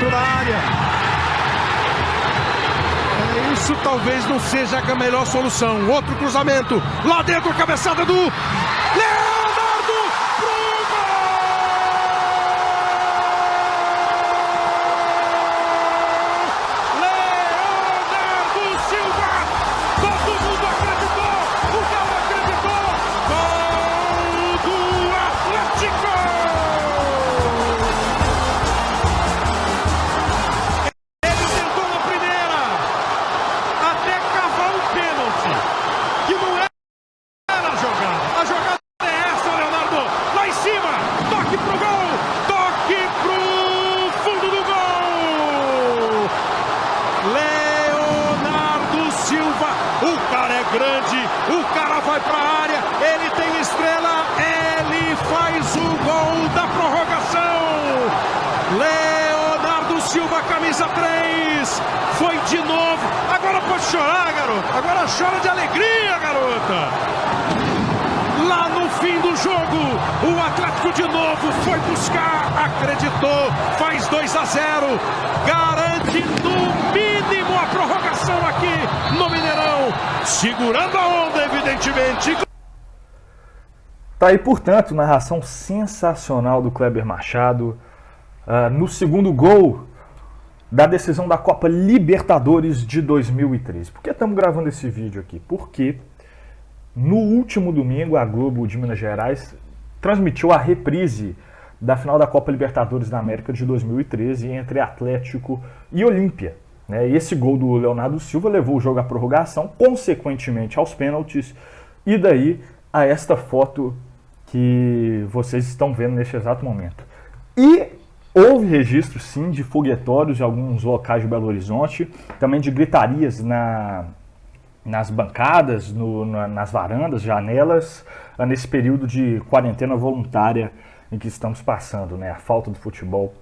dentro da área. Isso talvez não seja a melhor solução. Outro cruzamento, lá dentro, cabeçada do Leonardo pro gol! Leonardo Silva! Todo mundo acreditou! O Galo acreditou! Gol do Atlético! Ele tentou na primeira, até cavar um pênalti, que não era a jogada. A jogada é essa, Leonardo, lá em cima, toque pro gol, toque pro fundo do gol. Leonardo Silva, o cara é grande, o cara vai pra área, ele tem estrela, ele faz o gol da prorrogação. Leonardo Silva, camisa 3, foi de novo. Agora pode chorar, garoto. Agora chora de alegria, garota. Lá no fim do jogo, o Atlético de novo foi buscar, acreditou, faz 2-0, garante no mínimo a prorrogação aqui no Mineirão, segurando a onda, evidentemente. Tá aí, portanto, narração sensacional do Kleber Machado no segundo gol da decisão da Copa Libertadores de 2013. Por que estamos gravando esse vídeo aqui? Porque no último domingo a Globo de Minas Gerais transmitiu a reprise da final da Copa Libertadores da América de 2013 entre Atlético e Olímpia. E esse gol do Leonardo Silva levou o jogo à prorrogação, consequentemente aos pênaltis, e daí a esta foto que vocês estão vendo neste exato momento. E houve registro, sim, de foguetórios em alguns locais de Belo Horizonte, também de gritarias nas bancadas, nas varandas, janelas, nesse período de quarentena voluntária em que estamos passando, a falta do futebol,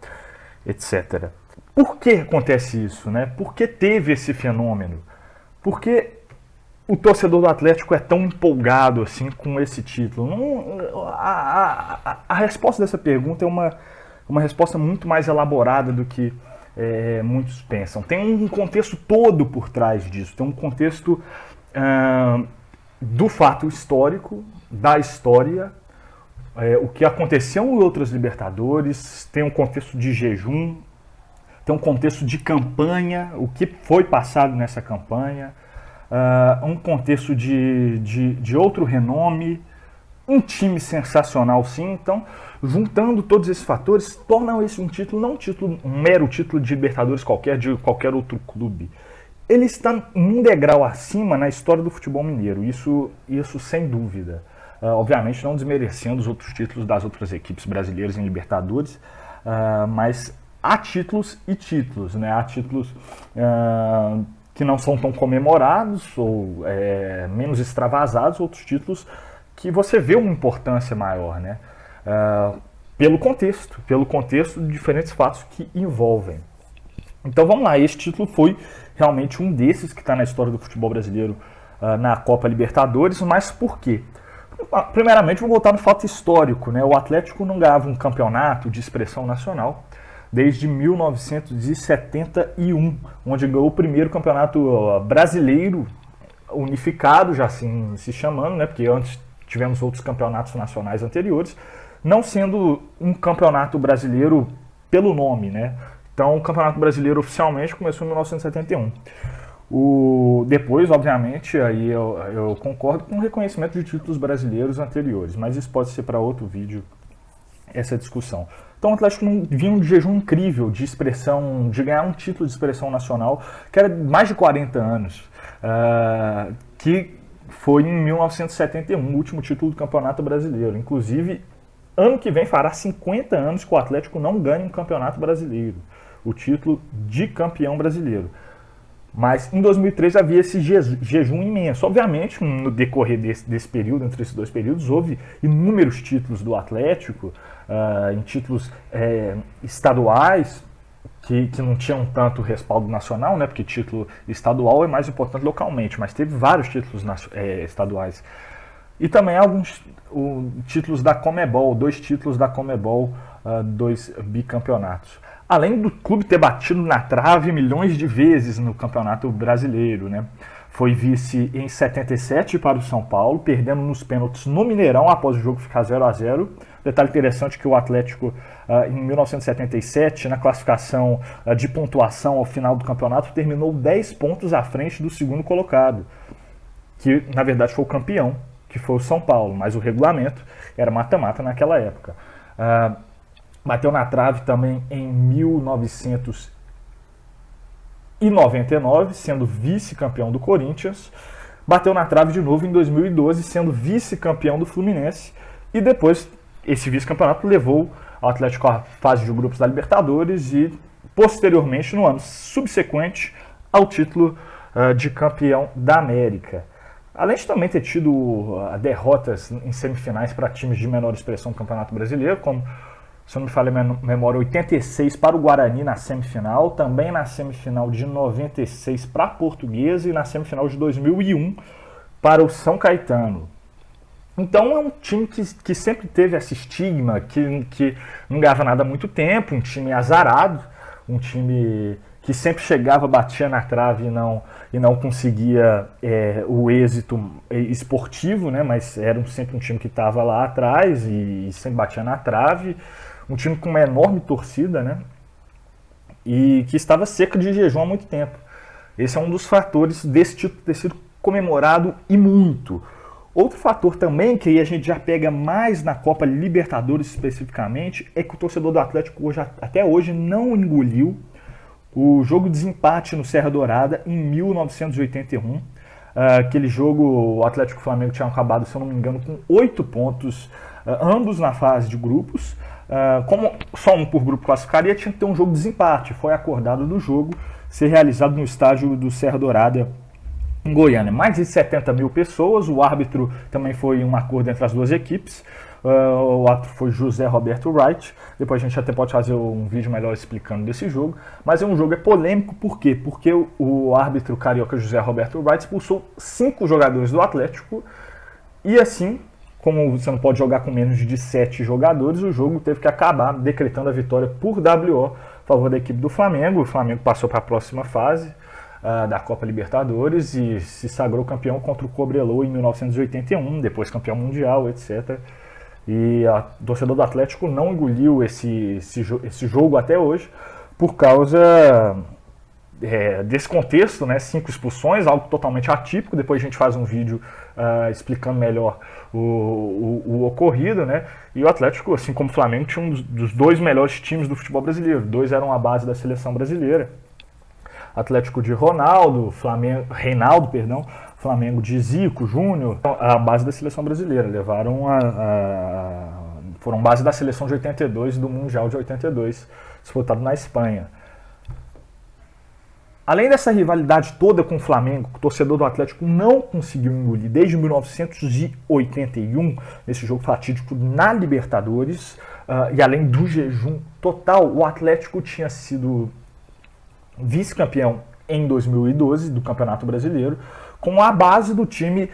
etc. Por que acontece isso? Por que teve esse fenômeno? Por que o torcedor do Atlético é tão empolgado assim com esse título? A resposta dessa pergunta é uma resposta muito mais elaborada do que muitos pensam. Tem um contexto todo por trás disso, tem um contexto do fato histórico, da história, o que aconteceu em outras Libertadores, tem um contexto de jejum, tem um contexto de campanha, o que foi passado nessa campanha, um contexto de outro renome, um time sensacional, sim. Então, juntando todos esses fatores, tornam esse um título, não um mero título de Libertadores qualquer, de qualquer outro clube. Ele está um degrau acima na história do futebol mineiro, isso sem dúvida. Obviamente não desmerecendo os outros títulos das outras equipes brasileiras em Libertadores, mas há títulos e títulos, há títulos que não são tão comemorados ou menos extravasados, outros títulos que você vê uma importância maior, pelo contexto de diferentes fatos que envolvem. Então vamos lá, esse título foi realmente um desses que está na história do futebol brasileiro na Copa Libertadores, mas por quê? Primeiramente, vou voltar no fato histórico, O Atlético não ganhava um campeonato de expressão nacional desde 1971, onde ganhou o primeiro campeonato brasileiro unificado, já assim se chamando, porque antes tivemos outros campeonatos nacionais anteriores, não sendo um campeonato brasileiro pelo nome, Então, o Campeonato Brasileiro oficialmente começou em 1971. Depois, obviamente, aí eu concordo com o reconhecimento de títulos brasileiros anteriores, mas isso pode ser para outro vídeo, essa discussão. Então, o Atlético vinha um jejum incrível de expressão, de ganhar um título de expressão nacional, que era mais de 40 anos, que foi em 1971, o último título do Campeonato Brasileiro. Inclusive, ano que vem fará 50 anos que o Atlético não ganha um Campeonato Brasileiro, o título de campeão brasileiro. Mas em 2003 havia esse jejum imenso. Obviamente, no decorrer desse período, entre esses dois períodos, houve inúmeros títulos do Atlético, em títulos estaduais, que não tinham tanto respaldo nacional, porque título estadual é mais importante localmente, mas teve vários títulos estaduais. E também alguns títulos da Conmebol, 2 títulos da Conmebol, 2 bicampeonatos. além do clube ter batido na trave milhões de vezes no Campeonato Brasileiro, né? Foi vice em 77 para o São Paulo, perdendo nos pênaltis no Mineirão após o jogo ficar 0-0. Detalhe interessante que o Atlético, em 1977, na classificação de pontuação ao final do campeonato, terminou 10 pontos à frente do segundo colocado, que na verdade foi o campeão, que foi o São Paulo, mas o regulamento era mata-mata naquela época. Bateu na trave também em 1999, sendo vice-campeão do Corinthians. Bateu na trave de novo em 2012, sendo vice-campeão do Fluminense. E depois, esse vice-campeonato levou o Atlético à fase de grupos da Libertadores e, posteriormente, no ano subsequente, ao título de campeão da América. Além de também ter tido derrotas em semifinais para times de menor expressão do Campeonato Brasileiro, como, se eu não me falha a memória, 86 para o Guarani na semifinal, também na semifinal de 96 para a Portuguesa e na semifinal de 2001 para o São Caetano. Então é um time que sempre teve esse estigma, que não ganhava nada há muito tempo, um time azarado, um time que sempre chegava, batia na trave e não conseguia o êxito esportivo, né? Mas era sempre um time que estava lá atrás e sempre batia na trave. Um time com uma enorme torcida, né? E que estava seco de jejum há muito tempo. Esse é um dos fatores desse título ter sido comemorado e muito. Outro fator também, que aí a gente já pega mais na Copa Libertadores especificamente, é que o torcedor do Atlético até hoje não engoliu o jogo de desempate no Serra Dourada em 1981. Aquele jogo, o Atlético e o Flamengo tinham acabado, se eu não me engano, com 8 pontos, ambos na fase de grupos. Como só um por grupo classificaria, tinha que ter um jogo de desempate. Foi acordado do jogo ser realizado no estádio do Serra Dourada, em Goiânia. Mais de 70 mil pessoas, o árbitro também foi um acordo entre as duas equipes. O árbitro foi José Roberto Wright. Depois a gente até pode fazer um vídeo melhor explicando desse jogo. Mas um jogo polêmico, por quê? Porque o árbitro carioca José Roberto Wright expulsou 5 jogadores do Atlético e assim, como você não pode jogar com menos de 7 jogadores, o jogo teve que acabar decretando a vitória por WO a favor da equipe do Flamengo. O Flamengo passou para a próxima fase da Copa Libertadores e se sagrou campeão contra o Cobreloa em 1981, depois campeão mundial, etc. E o torcedor do Atlético não engoliu esse jogo até hoje por causa desse contexto, né? 5 expulsões, algo totalmente atípico. Depois a gente faz um vídeo explicando melhor o ocorrido, né? E o Atlético, assim como o Flamengo, tinha um dos 2 melhores times do futebol brasileiro. 2 eram a base da seleção brasileira. Atlético de Reinaldo, Flamengo de Zico, Júnior, a base da seleção brasileira. Foram base da seleção de 82 e do Mundial de 82, disputado na Espanha. Além dessa rivalidade toda com o Flamengo, o torcedor do Atlético não conseguiu engolir desde 1981, nesse jogo fatídico na Libertadores, e além do jejum total, o Atlético tinha sido vice-campeão em 2012 do Campeonato Brasileiro, com a base do time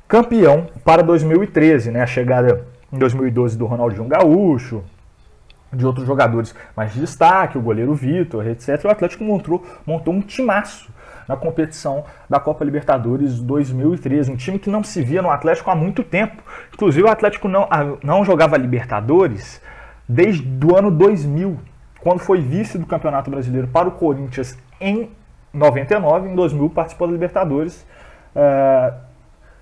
campeão para 2013, né? A chegada em 2012 do Ronaldinho Gaúcho, de outros jogadores mais de destaque, o goleiro Vitor, etc. O Atlético montou um timaço na competição da Copa Libertadores 2013, um time que não se via no Atlético há muito tempo. Inclusive o Atlético não jogava Libertadores desde o ano 2000, quando foi vice do Campeonato Brasileiro para o Corinthians em 99, em 2000 participou da Libertadores,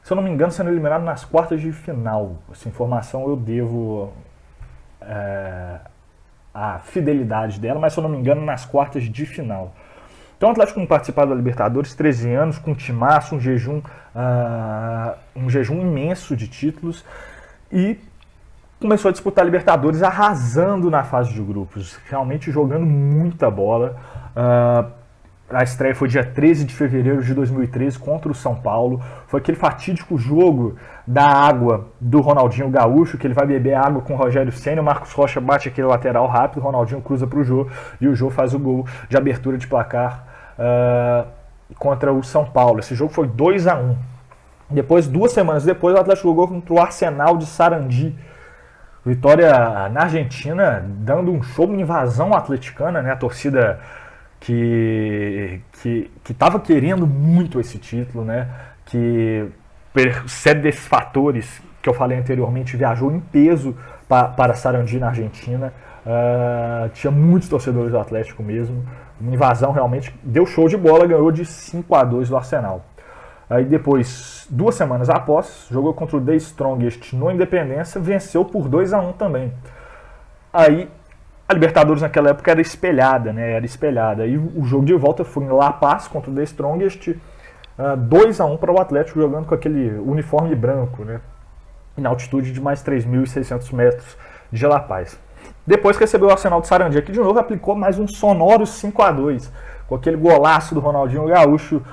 se eu não me engano, sendo eliminado nas quartas de final. Essa informação eu devo a fidelidade dela, mas se eu não me engano, nas quartas de final. Então o Atlético não participava da Libertadores, 13 anos, com um timaço, um jejum imenso de títulos, e começou a disputar a Libertadores arrasando na fase de grupos, realmente jogando muita bola. A estreia foi dia 13 de fevereiro de 2013 contra o São Paulo. Foi aquele fatídico jogo da água do Ronaldinho Gaúcho, que ele vai beber água com o Rogério Ceni, o Marcos Rocha bate aquele lateral rápido, o Ronaldinho cruza para o Jô e o Jô faz o gol de abertura de placar contra o São Paulo. Esse jogo foi 2-1. Depois, 2 semanas depois, o Atlético jogou contra o Arsenal de Sarandi. Vitória na Argentina, dando um show, uma invasão atleticana, né? A torcida que estava querendo muito esse título, né? Que, por ser desses fatores que eu falei anteriormente, viajou em peso para Sarandí, na Argentina. Tinha muitos torcedores do Atlético mesmo. Uma invasão realmente deu show de bola, ganhou de 5-2 do Arsenal. Aí depois, 2 semanas após, jogou contra o The Strongest no Independência, venceu por 2-1 também. Aí a Libertadores naquela época era espelhada, né? Era espelhada. Aí o jogo de volta foi em La Paz contra o The Strongest, 2-1 para o Atlético, jogando com aquele uniforme branco, né? Na altitude de mais 3.600 metros de La Paz. Depois que recebeu o Arsenal de Sarandí aqui de novo, aplicou mais um sonoro 5-2, com aquele golaço do Ronaldinho Gaúcho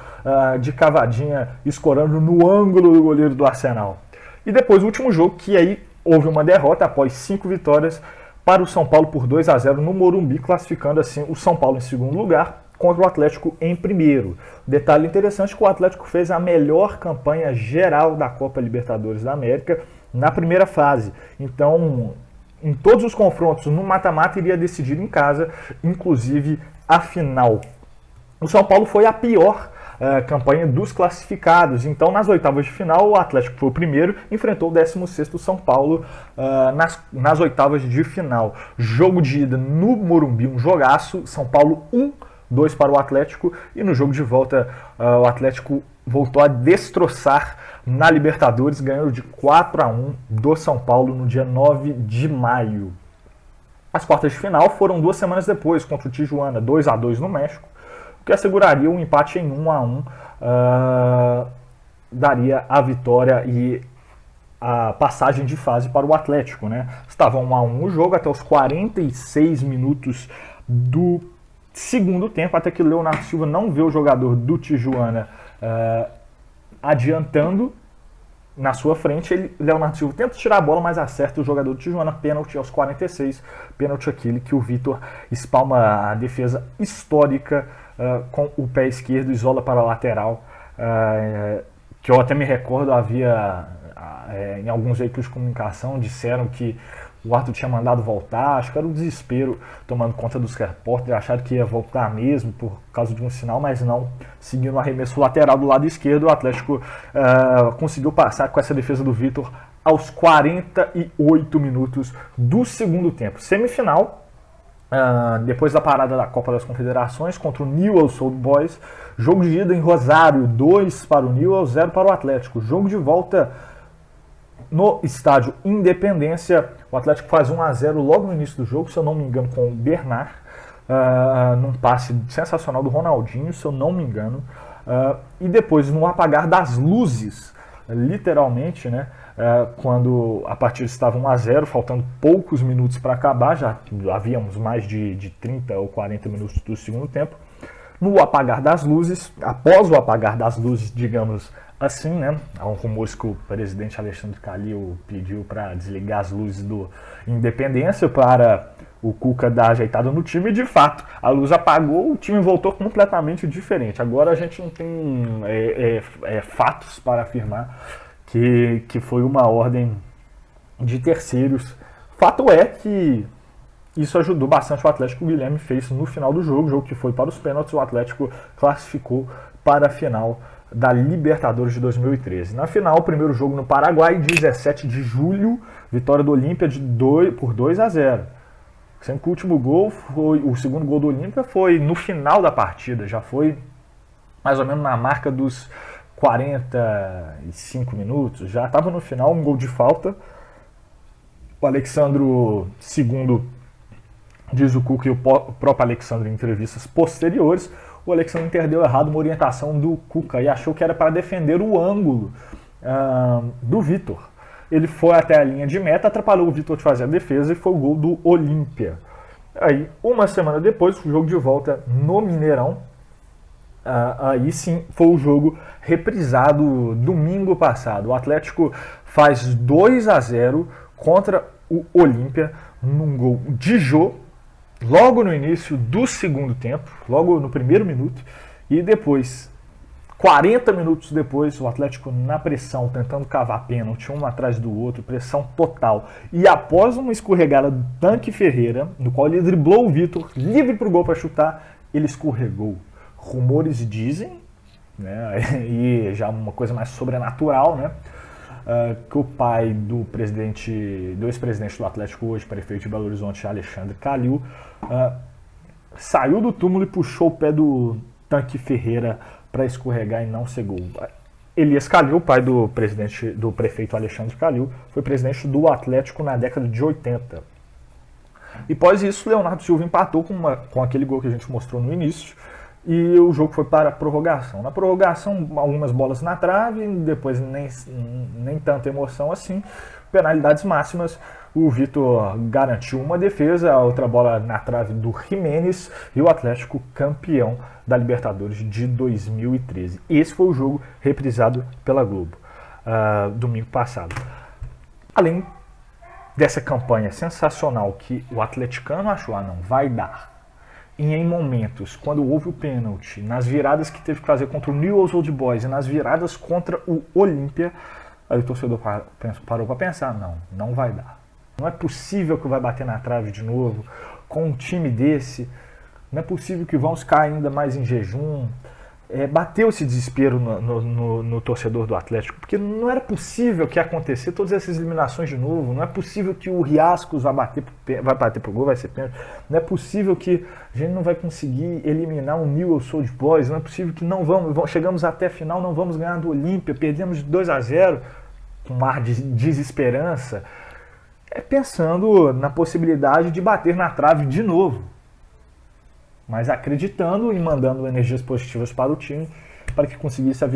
de cavadinha, escorando no ângulo do goleiro do Arsenal. E depois o último jogo, que aí houve uma derrota após 5 vitórias para o São Paulo por 2-0 no Morumbi, classificando assim o São Paulo em segundo lugar contra o Atlético em primeiro. Detalhe interessante que o Atlético fez a melhor campanha geral da Copa Libertadores da América na primeira fase. Então, em todos os confrontos no mata-mata iria decidir em casa, inclusive a final. O São Paulo foi a pior campanha dos classificados. Então, nas oitavas de final, o Atlético foi o primeiro, enfrentou o 16º São Paulo nas oitavas de final. Jogo de ida no Morumbi, um jogaço. São Paulo 1-2 para o Atlético. E no jogo de volta, o Atlético voltou a destroçar na Libertadores, ganhando de 4-1 do São Paulo no dia 9 de maio. As quartas de final foram 2 semanas depois, contra o Tijuana, 2-2 no México, o que asseguraria um empate em 1-1, daria a vitória e a passagem de fase para o Atlético, né? Estava 1-1 o jogo até os 46 minutos do segundo tempo, até que o Leonardo Silva não vê o jogador do Tijuana adiantando na sua frente. Leonardo Silva tenta tirar a bola, mas acerta o jogador do Tijuana. Pênalti aos 46, pênalti aquele que o Vitor espalma a defesa histórica com o pé esquerdo, isola para a lateral, que eu até me recordo, havia em alguns veículos de comunicação disseram que o árbitro tinha mandado voltar. Acho que era o desespero tomando conta dos repórteres, acharam que ia voltar mesmo por causa de um sinal, mas não. Seguindo o arremesso lateral do lado esquerdo, o Atlético conseguiu passar com essa defesa do Vitor aos 48 minutos do segundo tempo. Semifinal, depois da parada da Copa das Confederações contra o Newell's Old Boys. Jogo de ida em Rosário, 2 para o Newell's, 0 para o Atlético. Jogo de volta no estádio Independência, o Atlético faz 1-0 logo no início do jogo, se eu não me engano, com o Bernard, num passe sensacional do Ronaldinho, se eu não me engano. E depois, no apagar das luzes, literalmente, né, quando a partida estava 1-0, faltando poucos minutos para acabar, já havíamos mais de 30 ou 40 minutos do segundo tempo, no apagar das luzes, após o apagar das luzes, digamos assim, né? Há um rumor que o presidente Alexandre Calil pediu para desligar as luzes do Independência para o Cuca dar ajeitada no time, e de fato, a luz apagou, o time voltou completamente diferente. Agora a gente não tem fatos para afirmar que foi uma ordem de terceiros. Fato é que isso ajudou bastante o Atlético. O Guilherme fez no final do jogo, jogo que foi para os pênaltis, o Atlético classificou para a final da Libertadores de 2013. Na final, o primeiro jogo no Paraguai, 17 de julho, vitória do Olímpia por 2-0. Sendo que o último gol o segundo gol do Olímpia foi no final da partida, já foi mais ou menos na marca dos 45 minutos, já estava no final, um gol de falta. O Alexandro, segundo diz o Cuca e o próprio Alexandre em entrevistas posteriores, o Alexandre entendeu errado uma orientação do Cuca e achou que era para defender o ângulo do Vitor. Ele foi até a linha de meta, atrapalhou o Vitor de fazer a defesa e foi o gol do Olímpia. Aí, uma semana depois, o jogo de volta no Mineirão, aí sim foi o jogo reprisado domingo passado. O Atlético faz 2-0 contra o Olímpia num gol de Jô, logo no início do segundo tempo, logo no primeiro minuto, e depois, 40 minutos depois, o Atlético na pressão, tentando cavar pênalti, um atrás do outro, pressão total. E após uma escorregada do Tanque Ferreira, no qual ele driblou o Vitor, livre para o gol para chutar, ele escorregou. Rumores dizem, né, e já uma coisa mais sobrenatural, né, que o pai do ex-presidente do Atlético hoje, prefeito de Belo Horizonte, Alexandre Calil, saiu do túmulo e puxou o pé do Tanque Ferreira para escorregar e não ser gol. Elias Calil, pai do prefeito Alexandre Calil, foi presidente do Atlético na década de 80. E após isso, Leonardo Silva empatou com aquele gol que a gente mostrou no início, e o jogo foi para a prorrogação. Na prorrogação, algumas bolas na trave, depois nem tanta emoção assim. Penalidades máximas, o Vitor garantiu uma defesa, a outra bola na trave do Jimenez, e o Atlético campeão da Libertadores de 2013. Esse foi o jogo reprisado pela Globo, domingo passado. Além dessa campanha sensacional que o atleticano achou, não vai dar, e em momentos, quando houve o pênalti, nas viradas que teve que fazer contra o Newell's Old Boys e nas viradas contra o Olímpia, aí o torcedor parou para pensar, não vai dar. Não é possível que vai bater na trave de novo com um time desse. Não é possível que vamos ficar ainda mais em jejum. Bateu esse desespero no torcedor do Atlético, porque não era possível que ia acontecer todas essas eliminações de novo. Não é possível que o Riascos vai bater pro gol, vai ser pênalti. Não é possível que a gente não vai conseguir eliminar o Newell's Old Boys. Não é possível que chegamos até a final, não vamos ganhar do Olímpia, perdemos de 2-0 com um ar de desesperança. Pensando na possibilidade de bater na trave de novo, mas acreditando e mandando energias positivas para o time, para que conseguisse as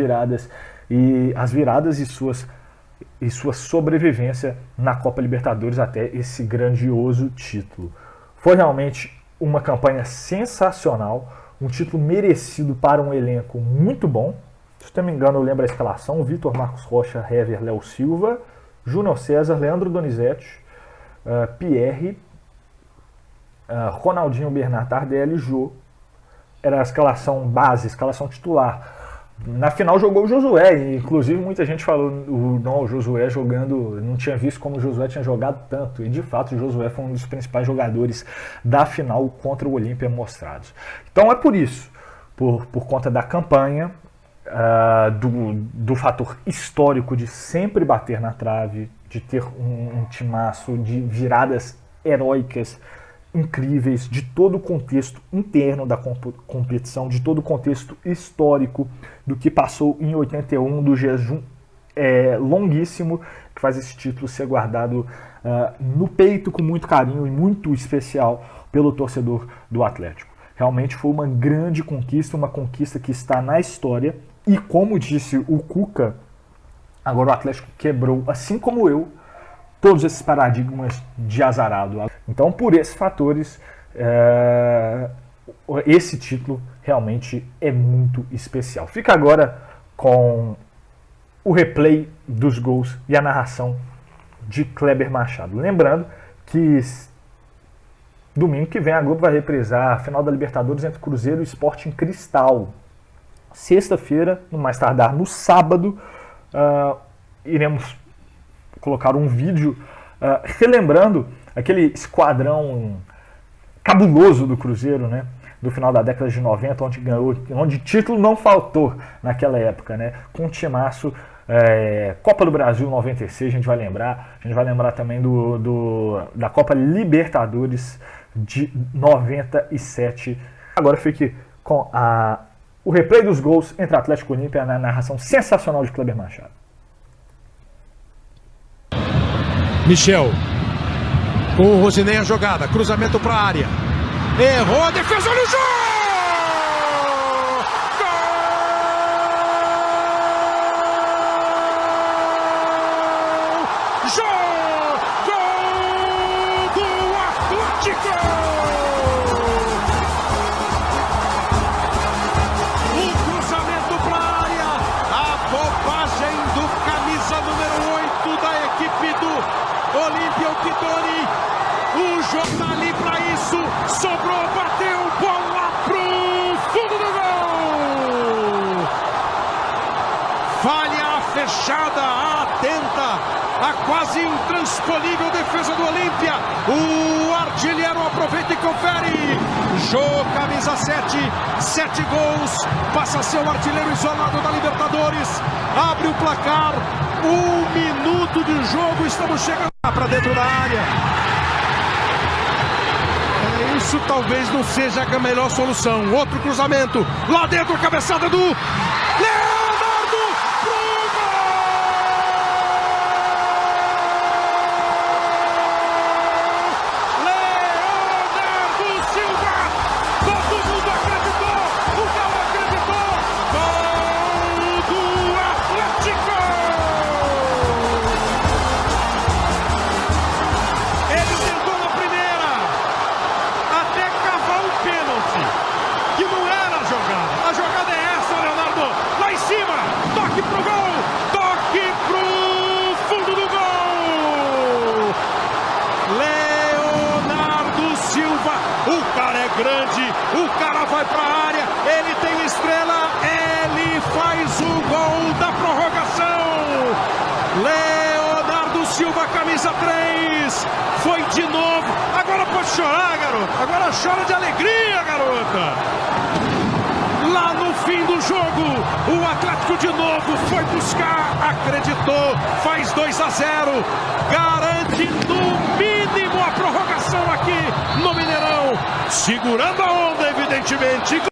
viradas e sua sobrevivência na Copa Libertadores até esse grandioso título. Foi realmente uma campanha sensacional, um título merecido para um elenco muito bom. Se não me engano, eu lembro a escalação: Vitor, Marcos Rocha, Hever, Léo Silva, Júnior César, Leandro Donizete, Pierre, Ronaldinho, Bernardo, Tardelli e Jô. Era a escalação base, escalação titular. Na final jogou o Josué, e inclusive muita gente falou o Josué jogando, não tinha visto como o Josué tinha jogado tanto, e de fato o Josué foi um dos principais jogadores da final contra o Olímpia mostrados. Então é por isso, por conta da campanha, do fator histórico de sempre bater na trave, de ter um timaço, de viradas heróicas incríveis, de todo o contexto interno da competição, de todo o contexto histórico do que passou em 81, do jejum longuíssimo, que faz esse título ser guardado no peito com muito carinho e muito especial pelo torcedor do Atlético. Realmente foi uma grande conquista, uma conquista que está na história, e como disse o Cuca, agora o Atlético quebrou, assim como eu, todos esses paradigmas de azarado. Então, por esses fatores, esse título realmente é muito especial. Fica agora com o replay dos gols e a narração de Kleber Machado. Lembrando que domingo que vem a Globo vai reprisar a final da Libertadores entre Cruzeiro e Sporting Cristal. Sexta-feira, no mais tardar no sábado, iremos colocar um vídeo relembrando aquele esquadrão cabuloso do Cruzeiro, né, do final da década de 90, onde título não faltou naquela época, né, com um timaço. Copa do Brasil 96, a gente vai lembrar também da Copa Libertadores de 97. Agora fique com o replay dos gols entre Atlético e Olímpia na narração sensacional de Kleber Machado. Michel, com o Rosinei a jogada, cruzamento para a área, errou a defesa, no jogo! Olímpia, o Pitoni, o jogo tá ali pra isso, sobrou, bateu, bola pro fechada, atenta, a quase intransponível defesa do Olímpia. O artilheiro aproveita e confere. Jô, camisa 7 gols, passa a ser o artilheiro isolado da Libertadores. Abre o placar, 1 minuto de jogo, estamos chegando para dentro da área. Isso talvez não seja a melhor solução. Outro cruzamento, lá dentro, cabeçada do Leonardo pro gol! Leonardo Silva! Todo mundo acreditou! O Galo acreditou! Gol do Atlético! Ele tentou na primeira, até cavar um pênalti, que não era a jogada. A jogada é essa, Leonardo, lá em cima, toque pro gol, toque pro fundo do gol. Leonardo Silva, o cara é grande, o cara vai pra área, ele tem estrela, ele faz o gol da prorrogação. Leonardo Silva, camisa 3, foi de novo. Agora pode chorar, garoto. Agora chora de alegria, garota. Lá no fim do jogo, o Atlético de novo foi buscar, acreditou, faz 2-0, garante no mínimo a prorrogação aqui no Mineirão, segurando a onda, evidentemente.